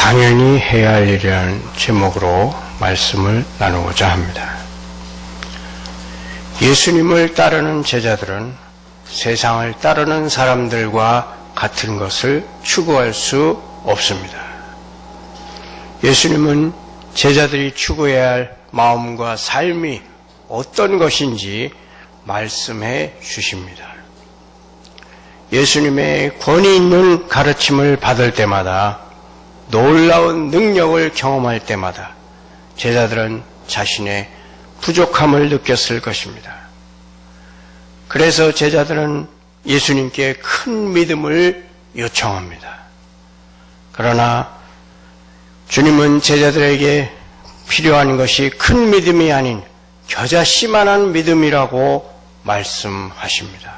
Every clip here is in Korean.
당연히 해야 할 일이라는 제목으로 말씀을 나누고자 합니다. 예수님을 따르는 제자들은 세상을 따르는 사람들과 같은 것을 추구할 수 없습니다. 예수님은 제자들이 추구해야 할 마음과 삶이 어떤 것인지 말씀해 주십니다. 예수님의 권위 있는 가르침을 받을 때마다, 놀라운 능력을 경험할 때마다 제자들은 자신의 부족함을 느꼈을 것입니다. 그래서 제자들은 예수님께 큰 믿음을 요청합니다. 그러나 주님은 제자들에게 필요한 것이 큰 믿음이 아닌 겨자씨만한 믿음이라고 말씀하십니다.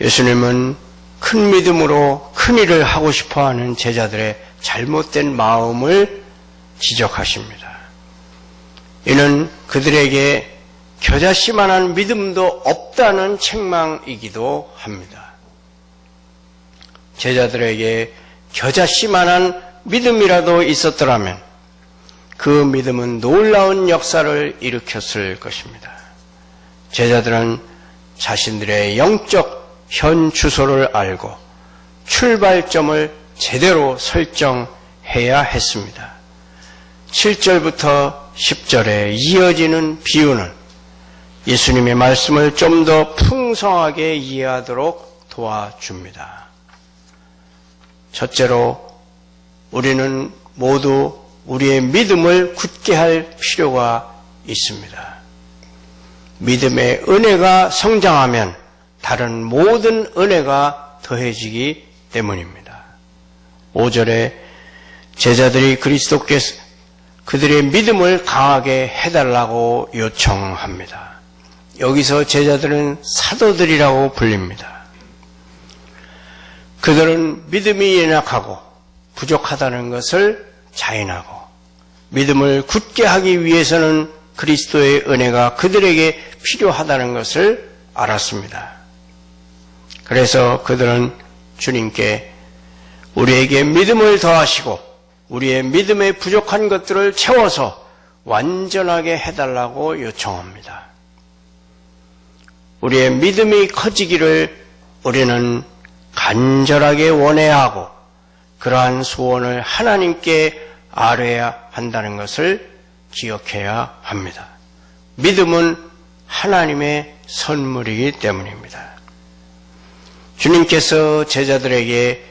예수님은 큰 믿음으로 큰 일을 하고 싶어하는 제자들의 잘못된 마음을 지적하십니다. 이는 그들에게 겨자씨만한 믿음도 없다는 책망이기도 합니다. 제자들에게 겨자씨만한 믿음이라도 있었더라면 그 믿음은 놀라운 역사를 일으켰을 것입니다. 제자들은 자신들의 영적 현 주소를 알고 출발점을 제대로 설정해야 했습니다. 7절부터 10절에 이어지는 비유는 예수님의 말씀을 좀 더 풍성하게 이해하도록 도와줍니다. 첫째로, 우리는 모두 우리의 믿음을 굳게 할 필요가 있습니다. 믿음의 은혜가 성장하면 다른 모든 은혜가 더해지기 때문입니다. 5절에 제자들이 그리스도께서 그들의 믿음을 강하게 해달라고 요청합니다. 여기서 제자들은 사도들이라고 불립니다. 그들은 믿음이 연약하고 부족하다는 것을 자인하고 믿음을 굳게 하기 위해서는 그리스도의 은혜가 그들에게 필요하다는 것을 알았습니다. 그래서 그들은 주님께 우리에게 믿음을 더하시고 우리의 믿음에 부족한 것들을 채워서 완전하게 해달라고 요청합니다. 우리의 믿음이 커지기를 우리는 간절하게 원해야 하고 그러한 소원을 하나님께 아뢰야 한다는 것을 기억해야 합니다. 믿음은 하나님의 선물이기 때문입니다. 주님께서 제자들에게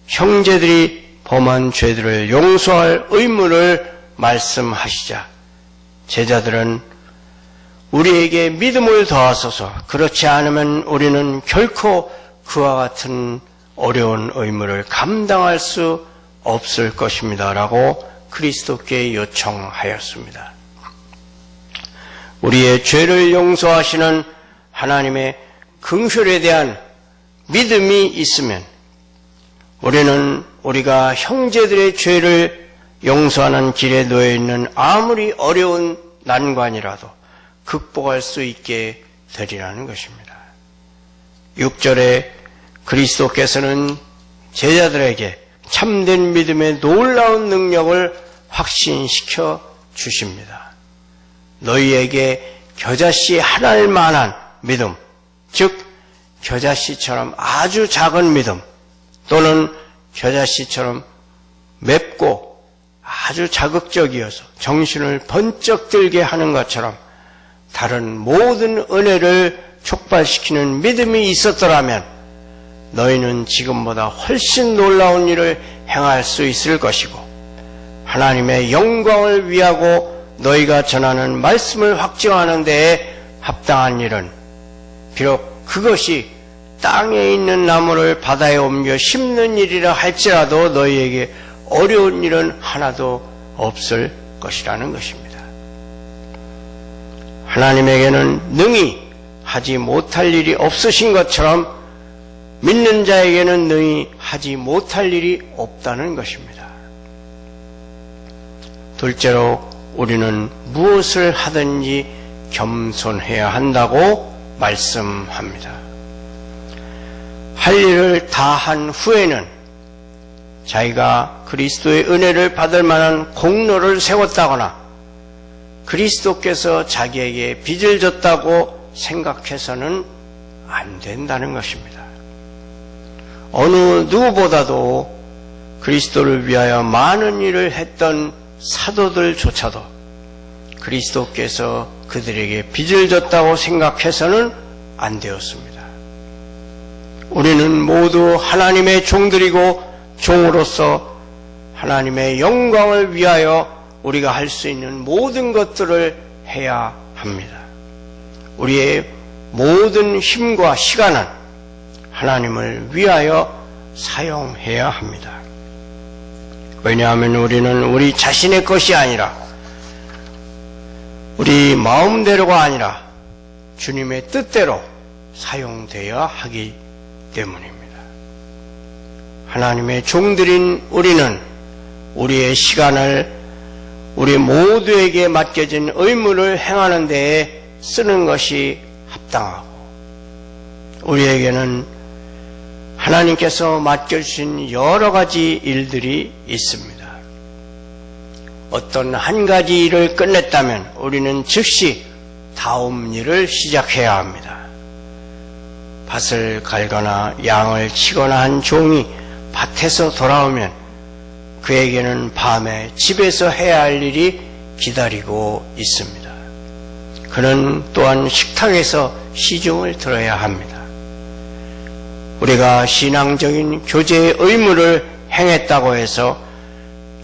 형제들이 범한 죄들을 용서할 의무를 말씀하시자 제자들은 우리에게 믿음을 더하소서, 그렇지 않으면 우리는 결코 그와 같은 어려운 의무를 감당할 수 없을 것입니다 라고 그리스도께 요청하였습니다. 우리의 죄를 용서하시는 하나님의 긍휼에 대한 믿음이 있으면 우리는 우리가 형제들의 죄를 용서하는 길에 놓여 있는 아무리 어려운 난관이라도 극복할 수 있게 되리라는 것입니다. 6절에 그리스도께서는 제자들에게 참된 믿음의 놀라운 능력을 확신시켜 주십니다. 너희에게 겨자씨 하나일 만한 믿음, 즉 겨자씨처럼 아주 작은 믿음 또는 겨자씨처럼 맵고 아주 자극적이어서 정신을 번쩍 들게 하는 것처럼 다른 모든 은혜를 촉발시키는 믿음이 있었더라면 너희는 지금보다 훨씬 놀라운 일을 행할 수 있을 것이고 하나님의 영광을 위하고 너희가 전하는 말씀을 확증하는 데에 합당한 일은 비록 그것이 땅에 있는 나무를 바다에 옮겨 심는 일이라 할지라도 너희에게 어려운 일은 하나도 없을 것이라는 것입니다. 하나님에게는 능히 하지 못할 일이 없으신 것처럼 믿는 자에게는 능히 하지 못할 일이 없다는 것입니다. 둘째로 우리는 무엇을 하든지 겸손해야 한다고 말씀합니다. 할 일을 다 한 후에는 자기가 그리스도의 은혜를 받을 만한 공로를 세웠다거나 그리스도께서 자기에게 빚을 졌다고 생각해서는 안 된다는 것입니다. 어느 누구보다도 그리스도를 위하여 많은 일을 했던 사도들조차도 그리스도께서 그들에게 빚을 졌다고 생각해서는 안 되었습니다. 우리는 모두 하나님의 종들이고 종으로서 하나님의 영광을 위하여 우리가 할 수 있는 모든 것들을 해야 합니다. 우리의 모든 힘과 시간은 하나님을 위하여 사용해야 합니다. 왜냐하면 우리는 우리 자신의 것이 아니라 우리 마음대로가 아니라 주님의 뜻대로 사용되어야 하기 때문입니다. 하나님의 종들인 우리는 우리의 시간을 우리 모두에게 맡겨진 의무를 행하는 데에 쓰는 것이 합당하고 우리에게는 하나님께서 맡겨주신 여러 가지 일들이 있습니다. 어떤 한 가지 일을 끝냈다면 우리는 즉시 다음 일을 시작해야 합니다. 밭을 갈거나 양을 치거나 한 종이 밭에서 돌아오면 그에게는 밤에 집에서 해야 할 일이 기다리고 있습니다. 그는 또한 식탁에서 시중을 들어야 합니다. 우리가 신앙적인 교제의 의무를 행했다고 해서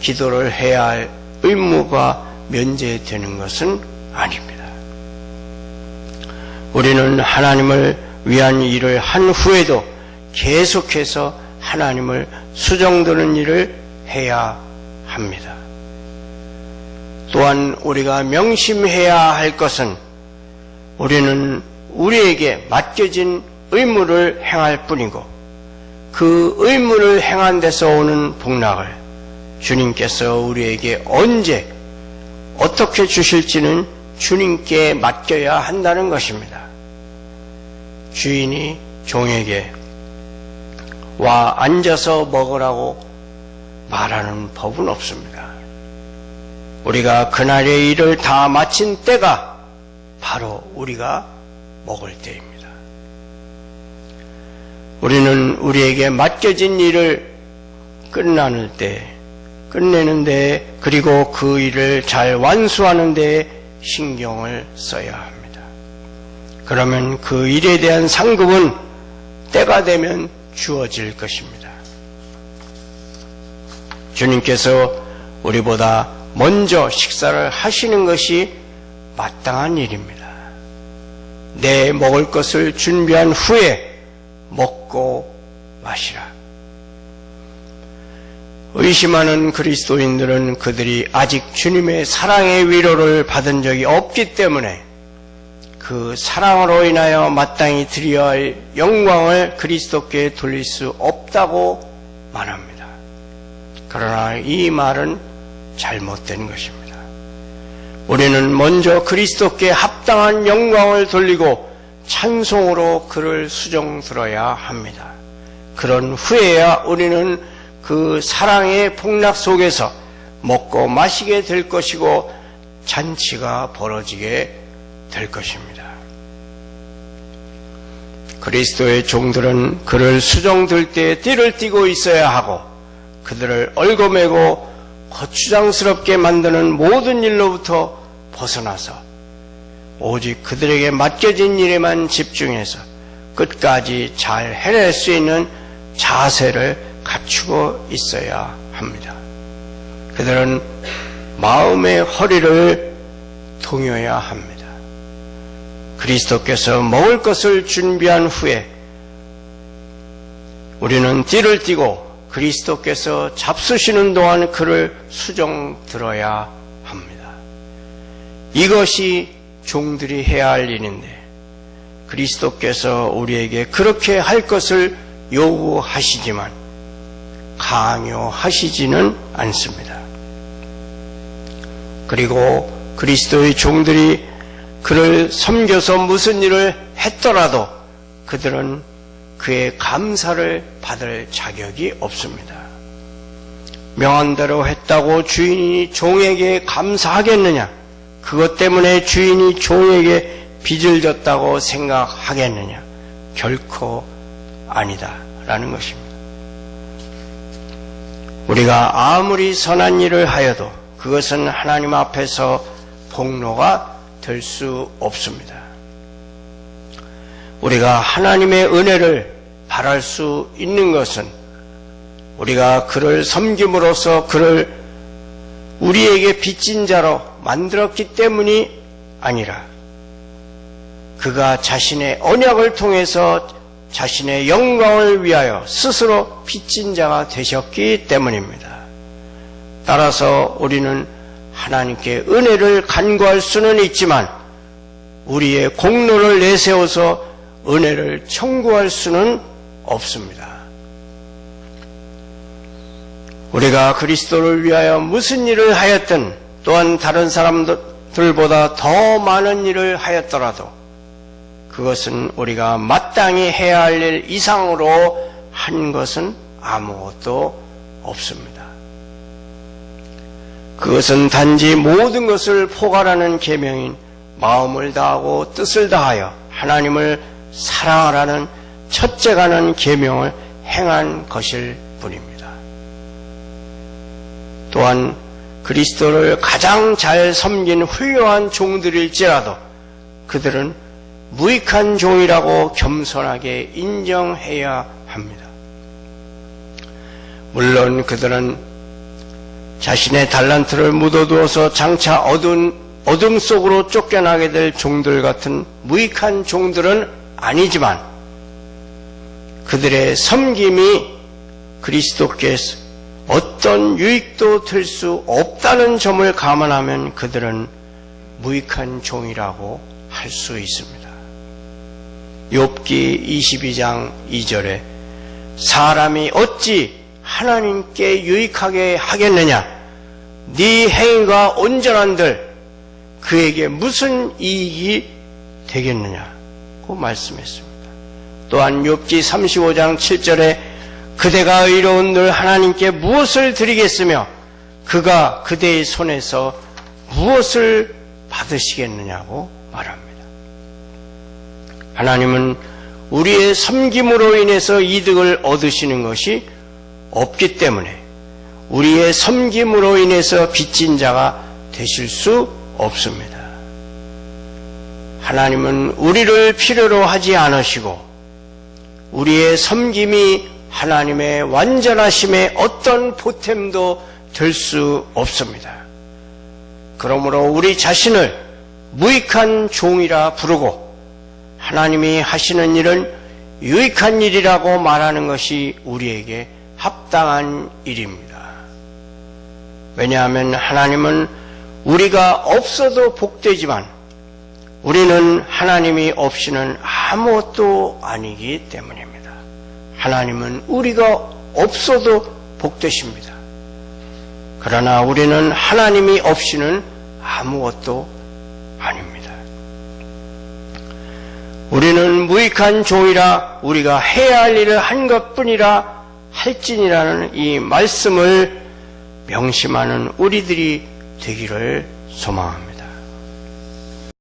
기도를 해야 할 의무가 면제되는 것은 아닙니다. 우리는 하나님을 위한 일을 한 후에도 계속해서 하나님을 수종드는 일을 해야 합니다. 또한 우리가 명심해야 할 것은 우리는 우리에게 맡겨진 의무를 행할 뿐이고 그 의무를 행한 데서 오는 복락을 주님께서 우리에게 언제 어떻게 주실지는 주님께 맡겨야 한다는 것입니다. 주인이 종에게 와 앉아서 먹으라고 말하는 법은 없습니다. 우리가 그날의 일을 다 마친 때가 바로 우리가 먹을 때입니다. 우리는 우리에게 맡겨진 일을 끝내는 데 그리고 그 일을 잘 완수하는 데 신경을 써야 합니다. 그러면 그 일에 대한 상급은 때가 되면 주어질 것입니다. 주님께서 우리보다 먼저 식사를 하시는 것이 마땅한 일입니다. 내 먹을 것을 준비한 후에 먹고 마시라. 의심하는 그리스도인들은 그들이 아직 주님의 사랑의 위로를 받은 적이 없기 때문에 그 사랑으로 인하여 마땅히 드려야 할 영광을 그리스도께 돌릴 수 없다고 말합니다. 그러나 이 말은 잘못된 것입니다. 우리는 먼저 그리스도께 합당한 영광을 돌리고 찬송으로 그를 수종 들어야 합니다. 그런 후에야 우리는 그 사랑의 폭락 속에서 먹고 마시게 될 것이고 잔치가 벌어지게 될 것입니다. 그리스도의 종들은 그를 수종들 때 띠를 띠고 있어야 하고 그들을 얽어매고 거추장스럽게 만드는 모든 일로부터 벗어나서 오직 그들에게 맡겨진 일에만 집중해서 끝까지 잘 해낼 수 있는 자세를 갖추고 있어야 합니다. 그들은 마음의 허리를 동여야 합니다. 그리스도께서 먹을 것을 준비한 후에 우리는 띠를 띠고 그리스도께서 잡수시는 동안 그를 수종 들어야 합니다. 이것이 종들이 해야 할 일인데 그리스도께서 우리에게 그렇게 할 것을 요구하시지만 강요하시지는 않습니다. 그리고 그리스도의 종들이 그를 섬겨서 무슨 일을 했더라도 그들은 그의 감사를 받을 자격이 없습니다. 명한 대로 했다고 주인이 종에게 감사하겠느냐? 그것 때문에 주인이 종에게 빚을 졌다고 생각하겠느냐? 결코 아니다 라는 것입니다. 우리가 아무리 선한 일을 하여도 그것은 하나님 앞에서 복로가 될 수 없습니다. 우리가 하나님의 은혜를 바랄 수 있는 것은 우리가 그를 섬김으로써 그를 우리에게 빚진 자로 만들었기 때문이 아니라 그가 자신의 언약을 통해서 자신의 영광을 위하여 스스로 빚진 자가 되셨기 때문입니다. 따라서 우리는 하나님께 은혜를 간구할 수는 있지만 우리의 공로를 내세워서 은혜를 청구할 수는 없습니다. 우리가 그리스도를 위하여 무슨 일을 하였든 또한 다른 사람들보다 더 많은 일을 하였더라도 그것은 우리가 마땅히 해야 할 일 이상으로 한 것은 아무것도 없습니다. 그것은 단지 모든 것을 포괄하는 계명인 마음을 다하고 뜻을 다하여 하나님을 사랑하라는 첫째가는 계명을 행한 것일 뿐입니다. 또한 그리스도를 가장 잘 섬긴 훌륭한 종들일지라도 그들은 무익한 종이라고 겸손하게 인정해야 합니다. 물론 그들은 자신의 달란트를 묻어두어서 장차 어둠 속으로 쫓겨나게 될 종들 같은 무익한 종들은 아니지만 그들의 섬김이 그리스도께서 어떤 유익도 될 수 없다는 점을 감안하면 그들은 무익한 종이라고 할 수 있습니다. 욥기 22장 2절에 사람이 어찌 하나님께 유익하게 하겠느냐? 네 행위가 온전한들 그에게 무슨 이익이 되겠느냐고 말씀했습니다. 또한 욥기 35장 7절에 그대가 의로운 늘 하나님께 무엇을 드리겠으며 그가 그대의 손에서 무엇을 받으시겠느냐고 말합니다. 하나님은 우리의 섬김으로 인해서 이득을 얻으시는 것이 없기 때문에 우리의 섬김으로 인해서 빚진 자가 되실 수 없습니다. 하나님은 우리를 필요로 하지 않으시고 우리의 섬김이 하나님의 완전하심에 어떤 보탬도 될 수 없습니다. 그러므로 우리 자신을 무익한 종이라 부르고 하나님이 하시는 일은 유익한 일이라고 말하는 것이 우리에게 합당한 일입니다. 왜냐하면 하나님은 우리가 없어도 복되지만 우리는 하나님이 없이는 아무것도 아니기 때문입니다. 하나님은 우리가 없어도 복되십니다. 그러나 우리는 하나님이 없이는 아무것도 아닙니다. 우리는 무익한 종이라 우리가 해야 할 일을 한 것뿐이라 할지니라는 이 말씀을 명심하는 우리들이 되기를 소망합니다.